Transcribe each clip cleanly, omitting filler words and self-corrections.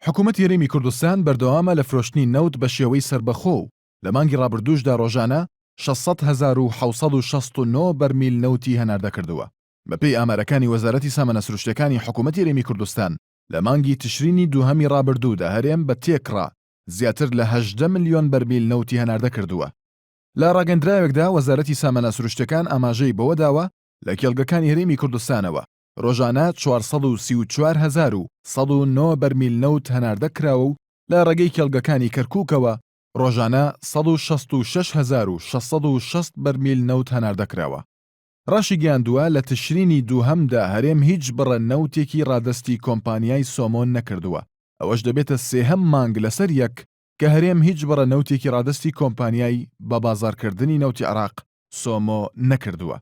حکوومەتی هەرێمی کوردستان بەردەوامە لە فرۆشتنی نەوت بە شێوەی سربەخۆ و لە مانگی ڕابردووشدا ڕۆژانە 600,769 بەرمیل نەوتی هەناردە کردووە. بەپێی ئامارەکانی وەزارەتی سامانە سروشتەکانی حکوومەتی هەرێمی کوردستان لە مانگی تشرینی دووهەمی ڕابردوودا هەرێم بە تێکڕا زیاتر لە 18 ملیۆن بەرمیل نەوتی هەناردە کردووە. لە ڕاگەندراوێکدا وەزارەتی سامانە سروشتەکان ئاماژەی بەوە داوە لە کێڵگەکانی هەرێمی کوردستانەوە ڕۆژانە 434,109 بەرمیل نەوت هەناردە کراوە و لە ڕێگەی کێڵگەکانی کەرکووکەوە ڕۆژانە 166,660 بەرمیل نەوت هەناردە کراوە. ڕاشی گیاندووە لە تشرینی دووهەمدا هەرێم هیچ بڕە نەوتێکی ڕادەستی کۆمپانیای سۆمۆ نەکردووە. ئەوەش دەبێتە سێهەم مانگ لەسەر یەک کە هەرێم هیچ بڕە نەوتێکی ڕادەستی کۆمپانیای بە بازاڕکردنی نەوتی عێراق سۆمۆ نەکردووە.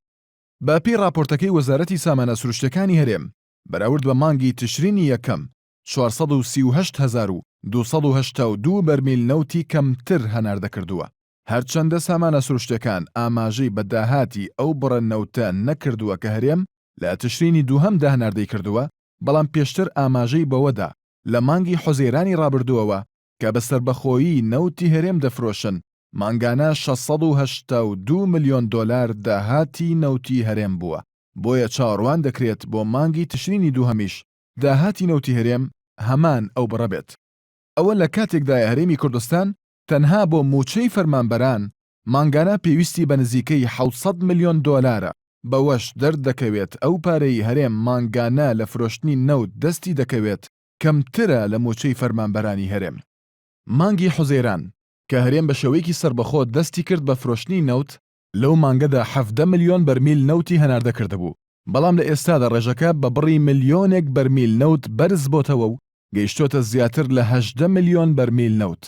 بەپی راپۆرتەکەی وەزارەتی سامانە سروشتەکانی هەرێم بەراورد بە مانگی تشرینی یەکەم 438,282 بەرمیل نەوتی کەمتر هەناردە کردووە. هەرچەندە سامانە سروشتەکان ئاماژەی بە داهاتی ئەو بڕە نەوتە نەکردووە کە هەرێم لە تشرینی دووهەمدا هەناردەی کردووە، بەڵام پێشتر ئاماژەی بەوەدا لە مانگی حوزەیرانی ڕابردووەوە کە بە سربەخۆیی نەوتی هەرێم دەفرۆشن مانگانە 682 ملیۆن دۆلار داهاتی نەوتی هەرێم بووە. بۆیە چاوەڕوان دەکرێت بۆ مانگی تشرینی دووهەمیش داهاتی نەوتی هەرێم هەمان ئەو بڕە بێت. ئەوە لە کاتێکدای هەرێمی کوردستان تەنها بۆ موچەی فەرمانبەران مانگانە پێویستی بە نزیکەی 700 ملیۆن دۆلارە. بەوەش دەردەکەوێت ئەو پارەی هەرێم مانگانە لە فرۆشتنی نەوت دەستی دەکەوێت کەمترە لە موچەی فەرمانبەرانی هەرێم. مانگی حوزەیران کە هەرێم بە شێوەیەکی سربەخۆ دەستی کرد بە فرۆشتنی نەوت لەو مانگەدا 17 ملیۆن بەرمیل نەوتی هەناردە کردبوو، بەڵام لە ئێستادا ڕێژەکە بە بڕی ملیۆنێک بەرمیل نەوت بەرز بۆتەوە و گەیشتۆتە زیاتر لە 18 ملیۆن بەرمیل نەوت.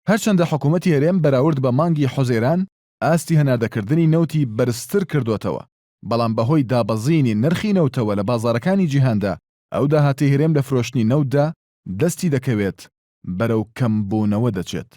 هەرچەندە حکوومەتی هەرێم بەراورد بە مانگی حوزەیران ئاستی هەناردەکردنی نەوتی بەرزتر کردوتەوە، بەڵام بەهۆی دابەزینی نرخی نەوتەوە لە بازاڕەکانی جیهاندا ئەو داهاتی هەرێم لە فرۆشتنی نەوتدا دەستی دەکەوێت بەرەو کەمبوونەوە دەچێت.